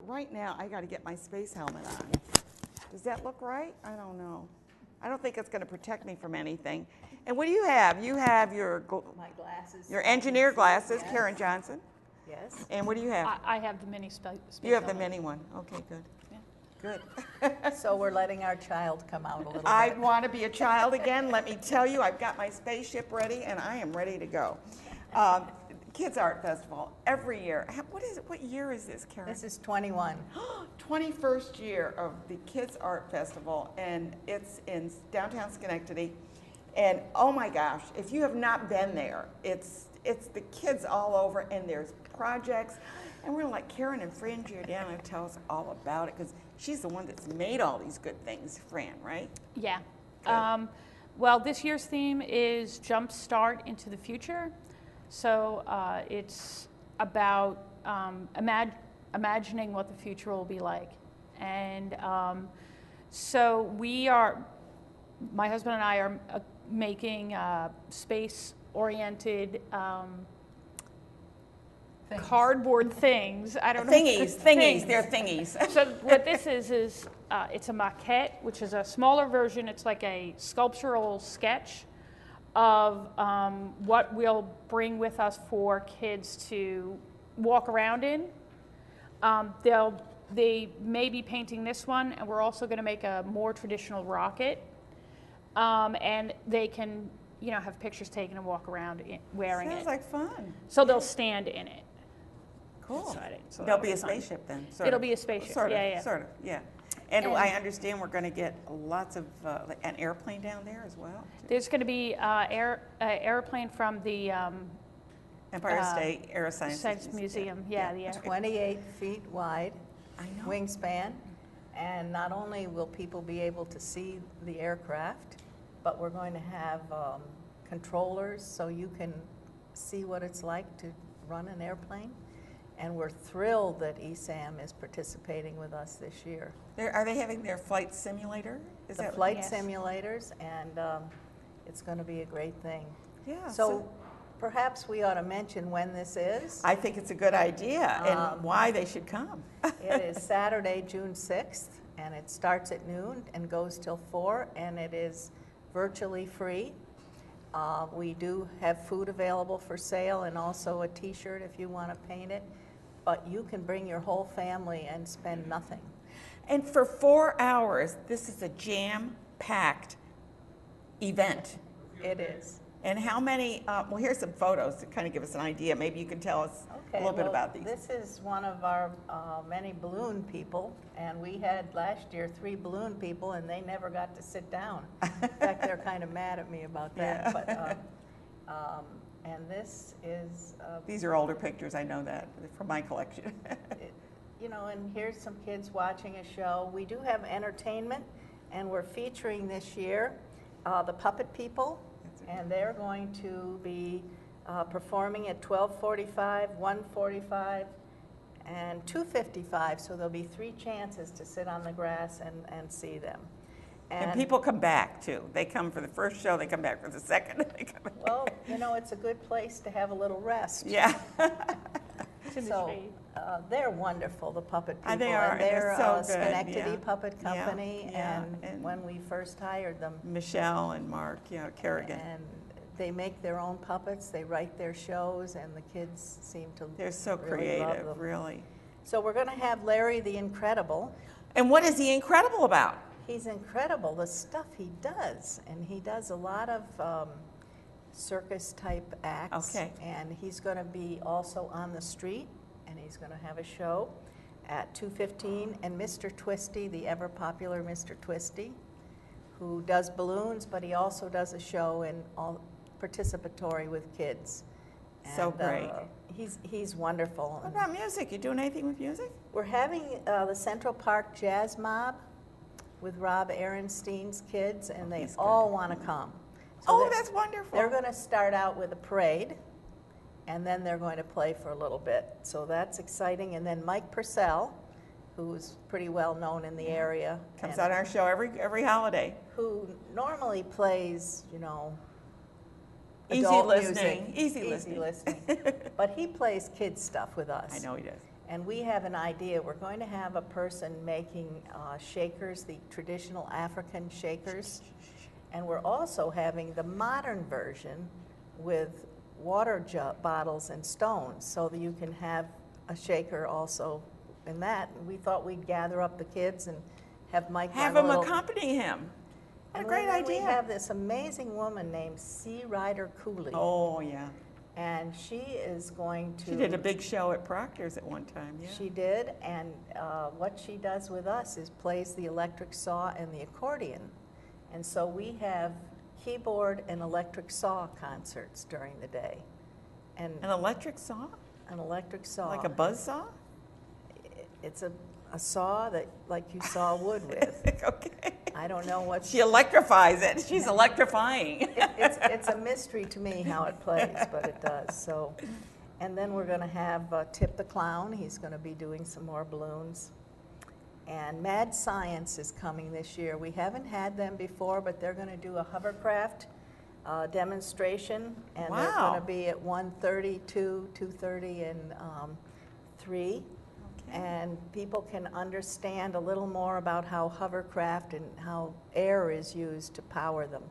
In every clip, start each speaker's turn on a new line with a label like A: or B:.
A: Right now, I got to get my space helmet on. Does that look right? I don't know. I don't think it's going to protect me from anything. And what do you have? You have your
B: my glasses.
A: Your engineer glasses,
B: yes.
A: Karen Johnson.
B: Yes.
A: And what do you have?
C: I have the mini space.
A: You have the mini one. Okay, good.
C: Yeah.
A: Good.
B: So we're letting our child come out a little bit.
A: I want to be a child again. Let me tell you, I've got my spaceship ready, and I am ready to go. Kids Art Festival every year. What is it? What year is this, Karen?
B: This is 21.
A: 21st year of the Kids Art Festival, and it's in downtown Schenectady. And oh my gosh, if you have not been there, it's the kids all over, and there's projects. And we're gonna let Karen and Fran Giordano tell us all about it, because she's the one that's made all these good things, Fran, right?
C: Yeah. Well, this year's theme is Jump Start into the Future. So it's about imagining what the future will be like. And so my husband and I are making space-oriented cardboard things. I don't know.
A: Thingies, they're thingies.
C: So what this is it's a maquette, which is a smaller version. It's like a sculptural sketch of what we'll bring with us for kids to walk around in. They may be painting this one, and we're also going to make a more traditional rocket. And they can, have pictures taken and walk around wearing it.
A: Sounds like fun.
C: So they'll stand in it.
A: Cool.
C: So
A: There'll be a spaceship then.
C: It'll be a spaceship.
A: Sort of,
C: yeah.
A: Sort of, yeah. And I understand we're going to get lots of an airplane down there as well.
C: There's going to be airplane from the
A: Empire State Aeroscience
C: Museum. Yeah, the
B: 28 feet wide
A: I know.
B: wingspan. And not only will people be able to see the aircraft, but we're going to have controllers so you can see what it's like to run an airplane. And we're thrilled that ESAM is participating with us this year.
A: Are they having their flight simulator?
B: The flight simulators, and it's going to be a great thing.
A: Yeah.
B: So perhaps we ought to mention when this is.
A: I think it's a good idea, and why they should come.
B: It is Saturday, June 6th, and it starts at noon and goes till 4, and it is virtually free. We do have food available for sale, and also a t-shirt if you want to paint it. But you can bring your whole family and spend nothing.
A: And for 4 hours, this is a jam-packed event.
B: It is.
A: And how many, well, here's some photos to kind of give us an idea. Maybe you can tell us a little bit about these.
B: This is one of our many balloon people, and we had last year 3 balloon people, and they never got to sit down. In fact, they're kind of mad at me about that. Yeah. But, and this is...
A: These are older pictures, I know that, from my collection.
B: And here's some kids watching a show. We do have entertainment, and we're featuring this year the Puppet People, and they're going to be performing at 12:45, 1:45, and 2:55, so there'll be 3 chances to sit on the grass and see them.
A: And people come back, too. They come for the first show, they come back for the second.
B: Well, it's a good place to have a little rest.
A: Yeah.
B: So they're wonderful, the Puppet People.
A: They are.
B: And they're
A: so good.
B: Schenectady Puppet Company,
A: Yeah.
B: And when we first hired them.
A: Michelle and Mark, Kerrigan.
B: And they make their own puppets, they write their shows, and the kids seem to
A: They're so
B: really
A: creative,
B: love them.
A: really.
B: So we're going to have Larry the Incredible.
A: And what is he incredible about?
B: He's incredible, the stuff he does. And he does a lot of circus-type acts.
A: Okay.
B: And he's going to be also on the street, and he's going to have a show at 2:15. And Mr. Twisty, the ever-popular Mr. Twisty, who does balloons, but he also does a show in all participatory with kids.
A: So great.
B: He's wonderful.
A: What about music? You doing anything with music?
B: We're having the Central Park Jazz Mob with Rob Aaronstein's kids, and they all want to come. So
A: that's wonderful.
B: They're going to start out with a parade, and then they're going to play for a little bit. So that's exciting. And then Mike Purcell, who's pretty well known in the area.
A: Comes on our show every holiday.
B: Who normally plays,
A: easy
B: adult
A: listening.
B: music. Easy listening. But he plays kids stuff with us.
A: I know he does.
B: And we have an idea. We're going to have a person making shakers, the traditional African shakers. And we're also having the modern version with water bottles and stones, so that you can have a shaker also in that. And we thought we'd gather up the kids and have Mike
A: Have
B: run
A: him
B: a little,
A: accompany him. What a
B: and
A: great
B: then
A: idea.
B: We have this amazing woman named C. Ryder Cooley.
A: Oh, yeah.
B: And she is going to...
A: She did a big show at Proctor's at one time, yeah.
B: She did, and what she does with us is plays the electric saw and the accordion. And so we have keyboard and electric saw concerts during the day. And
A: An electric saw?
B: an electric saw.
A: Like a buzz saw?
B: It's a saw that, like you saw wood with.
A: Okay.
B: I don't know what...
A: She electrifies it. She's electrifying.
B: It's a mystery to me how it plays, but it does. So, and then we're going to have Tip the Clown. He's going to be doing some more balloons. And Mad Science is coming this year. We haven't had them before, but they're going to do a hovercraft demonstration, and they're
A: Wow.
B: going to be at 1:30, 2:30, and 3. And people can understand a little more about how hovercraft and how air is used to power them.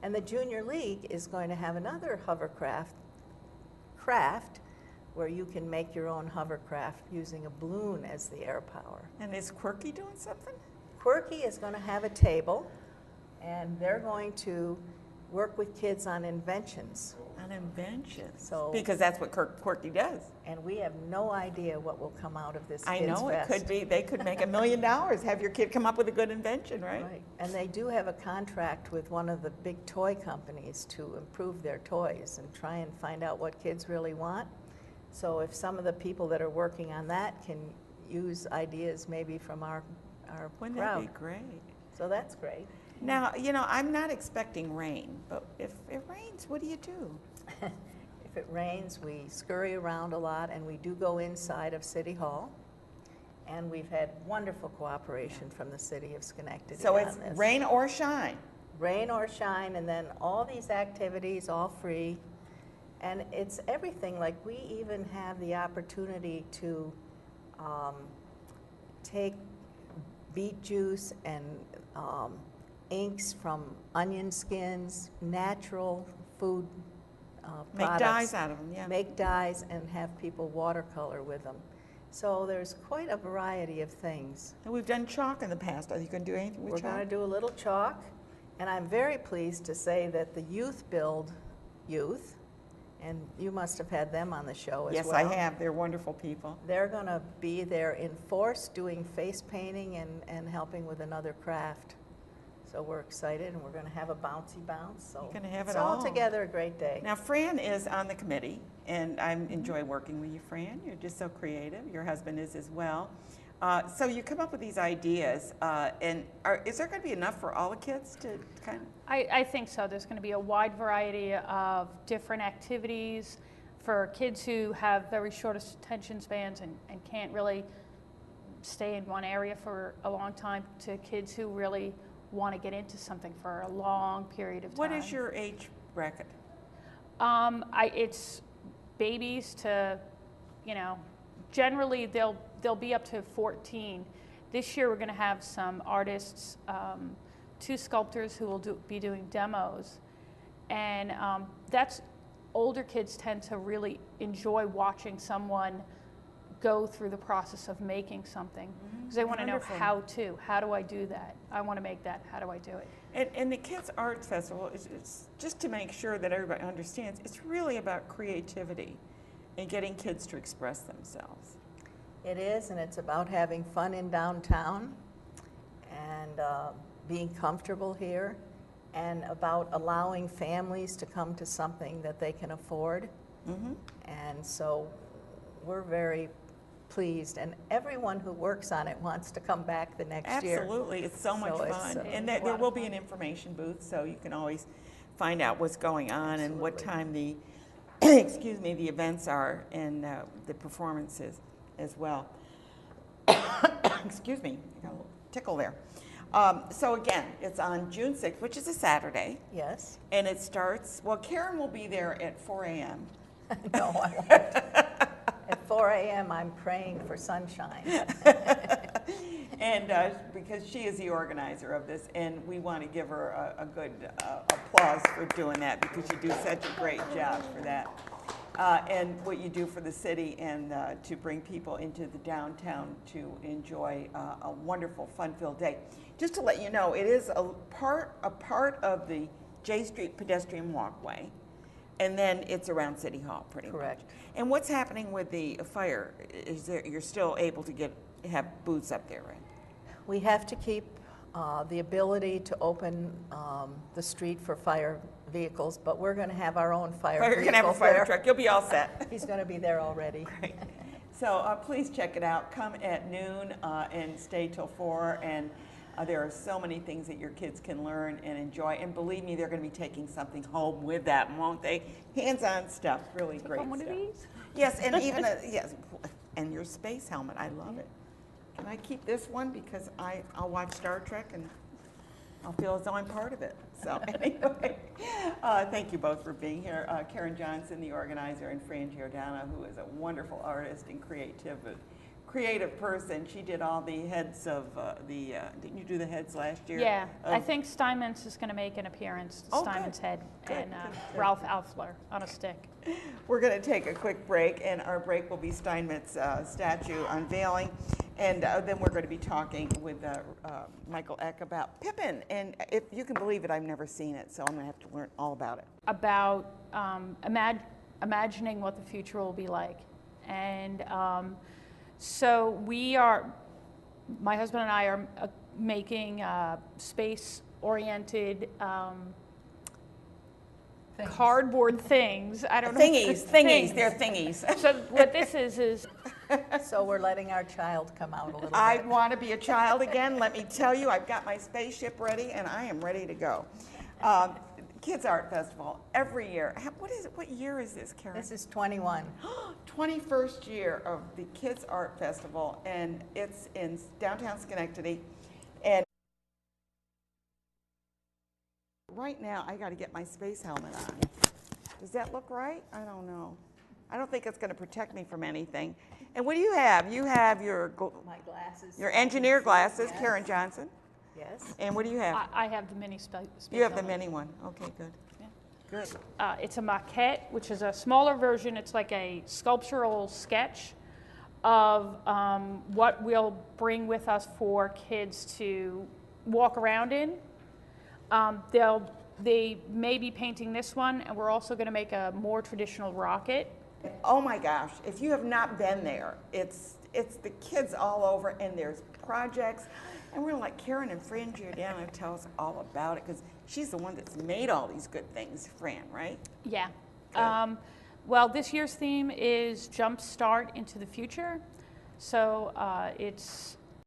B: And the Junior League is going to have another hovercraft craft where you can make your own hovercraft using a balloon as the air power.
A: And is Quirky doing something?
B: Quirky is going to have a table, and they're going to work with kids on inventions.
A: On inventions.
B: So-
A: Because that's what Quirky does.
B: And we have no idea what will come out of this
A: I
B: Kids
A: know, it
B: Fest.
A: could be, they could make $1 million, have your kid come up with a good invention, right?
B: Right, and they do have a contract with one of the big toy companies to improve their toys and try and find out what kids really want. So if some of the people that are working on that can use ideas maybe from our
A: Wouldn't
B: crowd.
A: that be great?
B: So that's great.
A: Now, I'm not expecting rain, but if it rains, what do you do?
B: If it rains, we scurry around a lot, and we do go inside of City Hall. And we've had wonderful cooperation from the city of Schenectady
A: So
B: on
A: it's
B: this.
A: rain or shine.
B: Rain or shine, and then all these activities, all free. And it's everything. Like, we even have the opportunity to take beet juice and inks from onion skins, natural food
A: Make
B: products.
A: dyes out of them, yeah.
B: Make dyes and have people watercolor with them. So there's quite a variety of things.
A: And we've done chalk in the past. Are you going to do anything with
B: We're
A: chalk?
B: going to do a little chalk, and I'm very pleased to say that the Youth Build Youth, and you must have had them on the show as
A: Yes,
B: well.
A: I have. They're wonderful people.
B: They're going to be there in force doing face painting and helping with another craft. So we're excited, and we're going to have a bouncy bounce. So
A: You're gonna have it
B: it's
A: all.
B: together a great day.
A: Now, Fran is on the committee, and I enjoy working with you, Fran. You're just so creative. Your husband is as well. So you come up with these ideas, and is there going to be enough for all the kids to kind of?
C: I think so. There's going to be a wide variety of different activities for kids who have very short attention spans and can't really stay in one area for a long time, to kids who really want to get into something for a long period of time.
A: What is your age bracket?
C: It's babies to, generally they'll be up to 14. This year we're going to have some artists, 2 sculptors who will be doing demos, and that's older kids tend to really enjoy watching someone go through the process of making something, because they want to know
A: Wonderful.
C: how do I do that? I want to make that, how do I do it?
A: And the Kids Arts Festival, it's just to make sure that everybody understands, it's really about creativity and getting kids to express themselves.
B: It is, and it's about having fun in downtown and being comfortable here, and about allowing families to come to something that they can afford.
A: Mm-hmm.
B: And so we're very pleased, and everyone who works on it wants to come back the next year.
A: Absolutely, it's so much
B: So it's,
A: fun. And
B: it's a
A: there
B: lot
A: will
B: of
A: be
B: fun.
A: an information booth, so you can always find out what's going on and what time the, excuse me, the events are, and the performances as well. Excuse me, I got a little tickle there. So again, it's on June 6th, which is a Saturday,
B: Yes?
A: and it starts, well, Karen will be there at 4 a.m.
B: No, I won't. At 4 a.m. I'm praying for sunshine.
A: And because she is the organizer of this, and we want to give her a good applause for doing that, because you do such a great job for that. And what you do for the city, and to bring people into the downtown to enjoy a wonderful, fun-filled day. Just to let you know, it is a part of the J Street pedestrian walkway, and then it's around City Hall, pretty
B: Correct.
A: much. And what's happening with the fire? You're still able to have booths up there, right?
B: We have to keep the ability to open the street for fire vehicles, but we're going to have our own fire
A: You're going to have a
B: vehicles
A: fire
B: there.
A: truck. You'll be all set.
B: He's going to be there already.
A: Great. So please check it out. Come at noon and stay till 4. And there are so many things that your kids can learn and enjoy. And believe me, they're going to be taking something home with that, won't they? Hands-on stuff. Really great
C: One
A: stuff.
C: of these?
A: Yes, and even yes, and your space helmet. I love it. Can I keep this one, because I'll watch Star Trek and I'll feel as though I'm part of it. So anyway, thank you both for being here. Karen Johnson, the organizer, and Fran Giordano, who is a wonderful artist and creative person. She did all the heads of didn't you do the heads last year?
C: Yeah, I think Steinmetz is going to make an appearance,
A: Oh,
C: Steinmetz head,
A: Good,
C: and
A: good.
C: Ralph Alfler on a stick.
A: We're going to take a quick break, and our break will be Steinmetz statue unveiling. And then we're going to be talking with Michael Eck about Pippin. And if you can believe it, I've never seen it, so I'm going to have to learn all about it.
C: About imagining what the future will be like. And so my husband and I are making space-oriented cardboard things. I don't know.
A: Thingies, they're thingies.
C: So what this is
B: So we're letting our child come out a little
A: I
B: bit.
A: want to be a child again. Let me tell you, I've got my spaceship ready, and I am ready to go. Kids Art Festival every year. What is it? What year is this, Karen?
B: This is 21.
A: 21st year of the Kids Art Festival, and it's in downtown Schenectady. And right now, I got to get my space helmet on. Does that look right? I don't know. I don't think it's going to protect me from anything. And what do you have? You have your
B: My glasses.
A: your engineer glasses,
B: Yes.
A: Karen Johnson.
B: Yes.
A: And what do you have?
C: I have the mini space.
A: You have the
C: helmet.
A: mini one. Okay, good.
C: Yeah.
A: Good.
C: It's a maquette, which is a smaller version. It's like a sculptural sketch of what we'll bring with us for kids to walk around in. They may be painting this one, and we're also going to make a more traditional rocket.
A: Oh my gosh, if you have not been there, it's the kids all over, and there's projects. And we're like, Karen and Fran Giordano tell us all about it, because she's the one that's made all these good things, Fran, right?
C: Yeah.
A: Good.
C: Well, this year's theme is Jump Start into the Future. So it's